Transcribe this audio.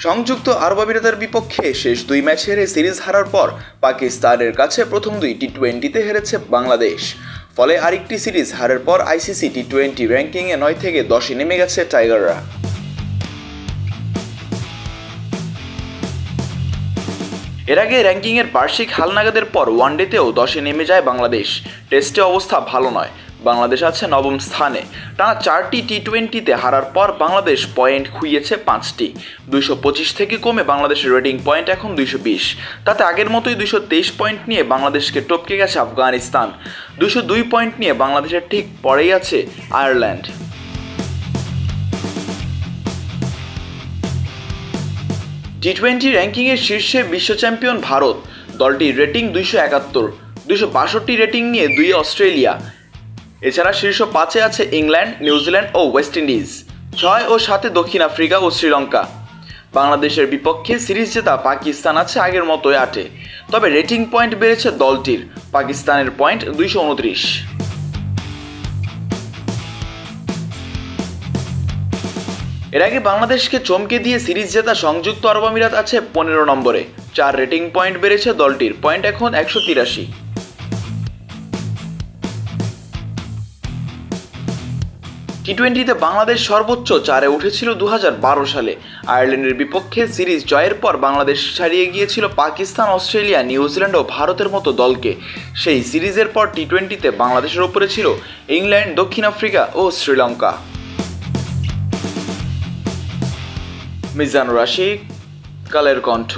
সংযুক্ত আরব আমিরাতের বিপক্ষে শেষ 2 ম্যাচ হেরে সিরিজ হারার পর পাকিস্তানের কাছে প্রথম 2 টি-20তে হেরেছে বাংলাদেশ। ফলে আরেকটি সিরিজ হারের পর আইসিসি টি-20 র্যাঙ্কিংয়ে 9 থেকে 10-এ নেমে গেছে টাইগাররা। এর আগে র্যাঙ্কিংয়ের বার্ষিক হালনাগাদের পর ওয়ানডেতেও 10-এ নেমে যায় বাংলাদেশ। টেস্টে অবস্থা ভালো নয়, বাংলাদেশ আছে 9ম স্থানে। টানা 4টি টি-20তে হারার পর বাংলাদেশ পয়েন্ট খুইয়েছে 5টি। 225 থেকে কমে বাংলাদেশের রেটিং পয়েন্ট এখন 220। তাতে আগের মতোই 223 পয়েন্ট নিয়ে বাংলাদেশকে টপকে গেছে আফগানিস্তান। 202 পয়েন্ট নিয়ে বাংলাদেশের ঠিক পরেই আছে আয়ারল্যান্ড। টি-20 র্যাঙ্কিংয়ের শীর্ষে বিশ্ব চ্যাম্পিয়ন ভারত। দলটির রেটিং 271। 262 রেটিং নিয়ে 2 অস্ট্রেলিয়া। এছাড়া শীর্ষ 5-এ আছে ইংল্যান্ড, নিউজিল্যান্ড ও ওয়েস্ট ইন্ডিজ। 6 ও 7-এ দক্ষিণ আফ্রিকা ও শ্রীলঙ্কা। বাংলাদেশের বিপক্ষে সিরিজ জেতা পাকিস্তান আছে আগের মতোই 8-এ। তবে রেটিং পয়েন্ট বেড়েছে দলটির। পাকিস্তানের পয়েন্ট 229। এর আগে বাংলাদেশকে চমকে দিয়ে সিরিজ জেতা সংযুক্ত আরব আমিরাত আছে 15 নম্বরে। 4 রেটিং পয়েন্ট বেড়েছে দলটির, পয়েন্ট এখন 183। টি-20তে বাংলাদেশ সর্বোচ্চ 4-এ উঠেছিল 2012 সালে। আয়ারল্যান্ডের বিপক্ষে সিরিজ জয়ের পর বাংলাদেশ ছাড়িয়ে গিয়েছিল পাকিস্তান, অস্ট্রেলিয়া, নিউজিল্যান্ড ও ভারতের মতো দলকে। সেই সিরিজের পর টি-20তে বাংলাদেশের উপরে ছিল ইংল্যান্ড, দক্ষিণ আফ্রিকা ও শ্রীলঙ্কা। মিজানুর রাশিদ, কালের কণ্ঠ।